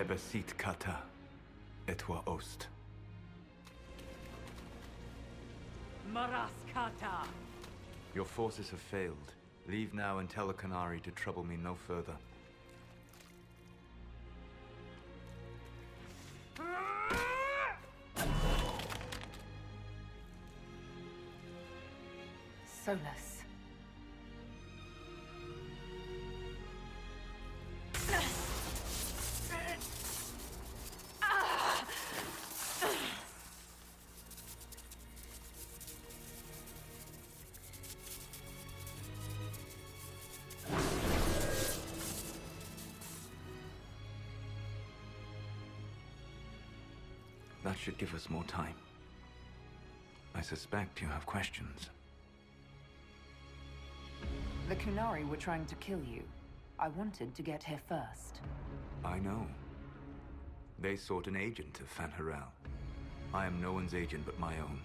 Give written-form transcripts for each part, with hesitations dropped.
Ebesit kata, etwa ost. Maraskata! Your forces have failed. Leave now and tell the Canary to trouble me no further. Solus. That should give us more time. I suspect you have questions. The Kunari were trying to kill you. I wanted to get here first. I know. They sought an agent of Fanharel. I am no one's agent but my own.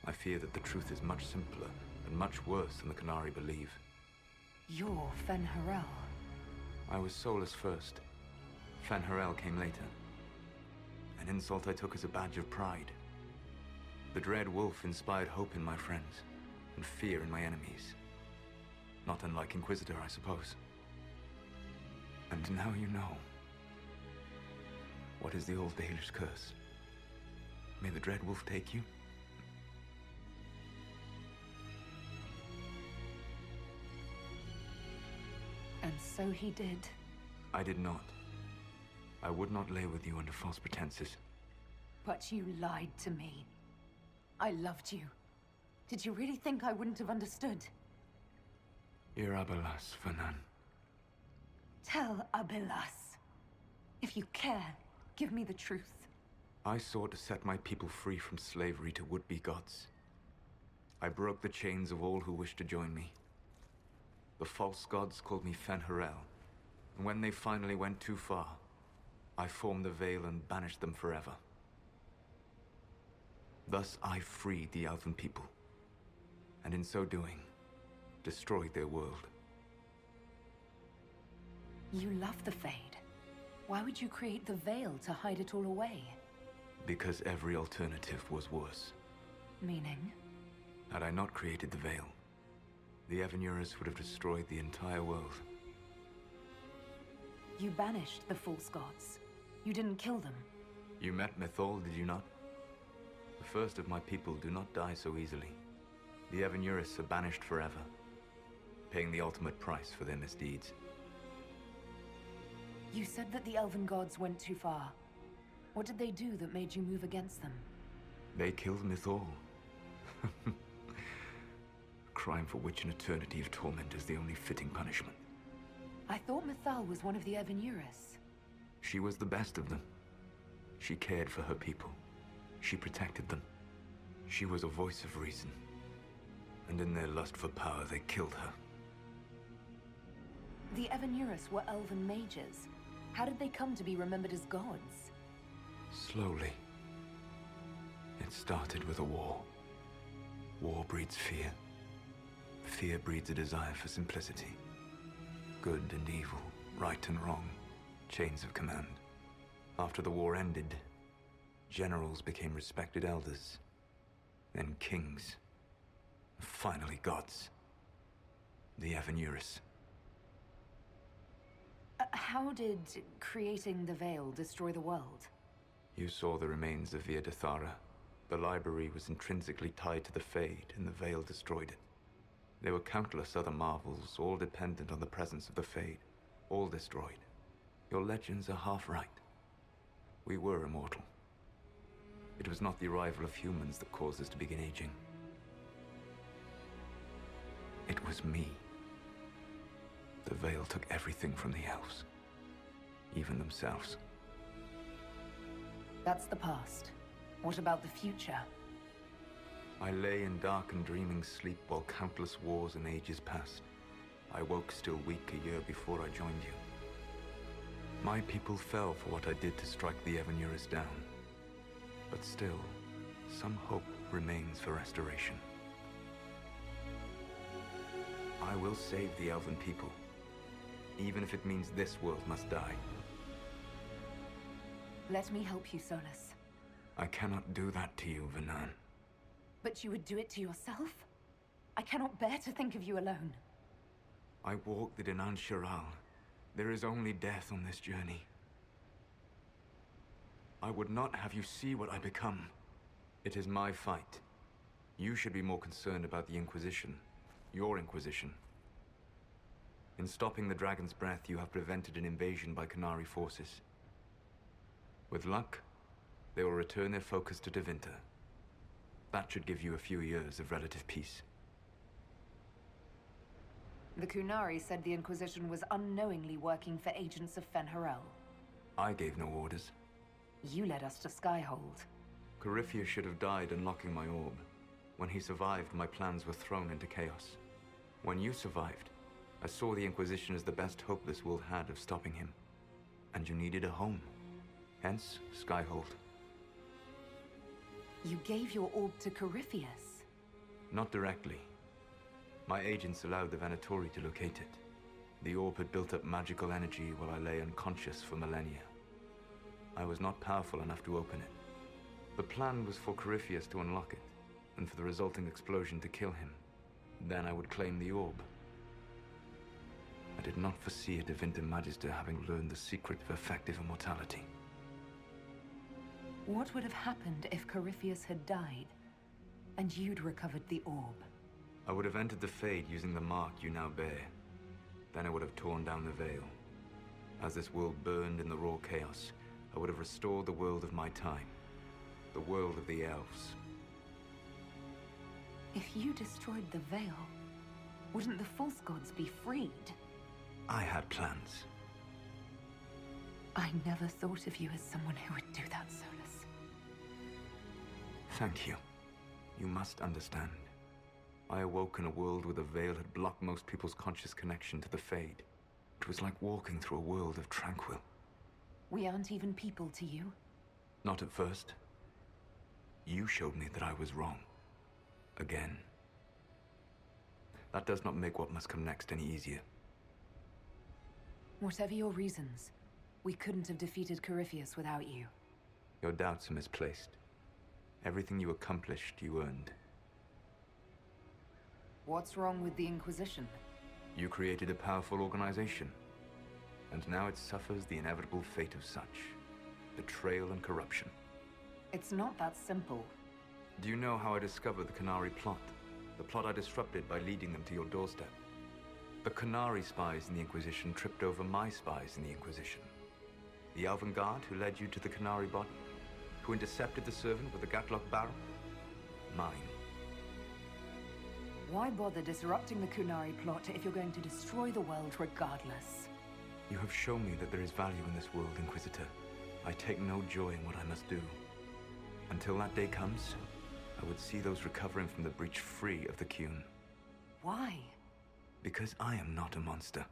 I fear that the truth is much simpler and much worse than the Canary believe. You're Fanharel. I was Solus first. Fanharel came later. An insult I took as a badge of pride. The Dread Wolf inspired hope in my friends, and fear in my enemies. Not unlike Inquisitor, I suppose. And now you know. What is the old Dalish curse? May the Dread Wolf take you? And so he did. I did not. I would not lay with you under false pretenses. But you lied to me. I loved you. Did you really think I wouldn't have understood? Irabelas, Fanan. Tell Abelas. If you care, give me the truth. I sought to set my people free from slavery to would-be gods. I broke the chains of all who wished to join me. The false gods called me Fanharel, and when they finally went too far, I formed the Veil and banished them forever. Thus I freed the Elven people, and in so doing, destroyed their world. You love the Fade. Why would you create the Veil to hide it all away? Because every alternative was worse. Meaning? Had I not created the Veil, the Evenuris would have destroyed the entire world. You banished the false gods. You didn't kill them. You met Mythol, did you not? The first of my people do not die so easily. The Evenuris are banished forever, paying the ultimate price for their misdeeds. You said that the Elven gods went too far. What did they do that made you move against them? They killed Mythol. A crime for which an eternity of torment is the only fitting punishment. I thought Mythal was one of the Evenuris. She was the best of them. She cared for her people. She protected them. She was a voice of reason. And in their lust for power, they killed her. The Evenuris were Elven mages. How did they come to be remembered as gods? Slowly. It started with a war. War breeds fear. Fear breeds a desire for simplicity. Good and evil, right and wrong, chains of command. After the war ended, generals became respected elders, then kings, finally gods. The Evenuris. How did creating the Veil destroy the world? You saw the remains of Via Dathara. The library was intrinsically tied to the Fade, and the Veil destroyed it. There were countless other marvels, all dependent on the presence of the Fade, all destroyed. Your legends are half right. We were immortal. It was not the arrival of humans that caused us to begin aging. It was me. The Veil took everything from the elves, even themselves. That's the past. What about the future? I lay in dark and dreaming sleep while countless wars and ages passed. I woke still weak a year before I joined you. My people fell for what I did to strike the Evenuris down. But still, some hope remains for restoration. I will save the Elven people, even if it means this world must die. Let me help you, Solus. I cannot do that to you, Vanan. But you would do it to yourself? I cannot bear to think of you alone. I walk the Dinan Shiral. There is only death on this journey. I would not have you see what I become. It is my fight. You should be more concerned about the Inquisition. Your Inquisition. In stopping the Dragon's Breath, you have prevented an invasion by Qunari forces. With luck, they will return their focus to Tevinter. That should give you a few years of relative peace. The Qunari said the Inquisition was unknowingly working for agents of Fen'Harel. I gave no orders. You led us to Skyhold. Corypheus should have died unlocking my orb. When he survived, my plans were thrown into chaos. When you survived, I saw the Inquisition as the best hope this world had of stopping him. And you needed a home. Hence, Skyhold. You gave your orb to Corypheus? Not directly. My agents allowed the Venatori to locate it. The orb had built up magical energy while I lay unconscious for millennia. I was not powerful enough to open it. The plan was for Corypheus to unlock it, and for the resulting explosion to kill him. Then I would claim the orb. I did not foresee a Tevinter Magister having learned the secret of effective immortality. What would have happened if Corypheus had died, and you'd recovered the orb? I would have entered the Fade using the mark you now bear. Then I would have torn down the veil. As this world burned in the raw chaos, I would have restored the world of my time. The world of the elves. If you destroyed the veil, wouldn't the false gods be freed? I had plans. I never thought of you as someone who would do that, Solus. Thank you. You must understand. I awoke in a world where the veil had blocked most people's conscious connection to the Fade. It was like walking through a world of tranquil. We aren't even people to you? Not at first. You showed me that I was wrong. Again. That does not make what must come next any easier. Whatever your reasons, we couldn't have defeated Corypheus without you. Your doubts are misplaced. Everything you accomplished, you earned. What's wrong with the Inquisition? You created a powerful organization, and now it suffers the inevitable fate of such. Betrayal and corruption. It's not that simple. Do you know how I discovered the Qunari plot? The plot I disrupted by leading them to your doorstep. The Qunari spies in the Inquisition tripped over my spies in the Inquisition. The Elven Guard who led you to the Qunari body? Who intercepted the servant with the Gatlock barrel? Mine. Why bother disrupting the Qunari plot if you're going to destroy the world regardless? You have shown me that there is value in this world, Inquisitor. I take no joy in what I must do. Until that day comes, I would see those recovering from the breach free of the Qun. Why? Because I am not a monster.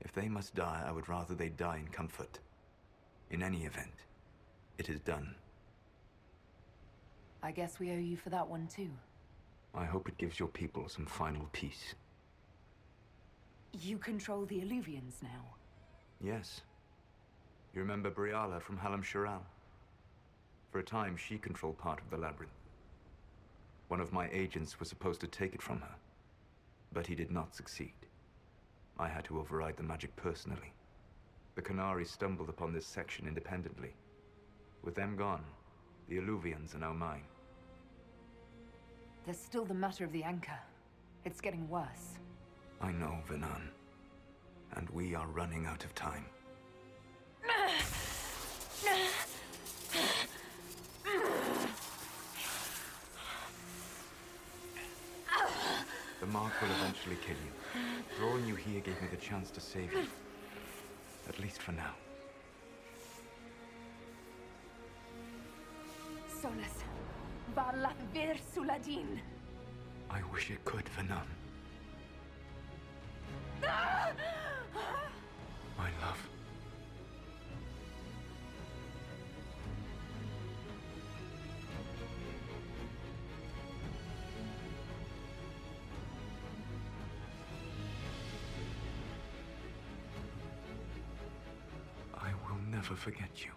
If they must die, I would rather they die in comfort. In any event, it is done. I guess we owe you for that one too. I hope it gives your people some final peace. You control the Illuvians now. Yes. You remember Briala from Halam Shiral? For a time, she controlled part of the labyrinth. One of my agents was supposed to take it from her, but he did not succeed. I had to override the magic personally. The Qunari stumbled upon this section independently. With them gone, the Illuvians are now mine. There's still the matter of the anchor. It's getting worse. I know, Vanan. And we are running out of time. The mark will eventually kill you. Drawing you here gave me the chance to save you. At least for now. Solus, Varlath Vir Suladin. I wish it could, Vanan. My love. I will never forget you.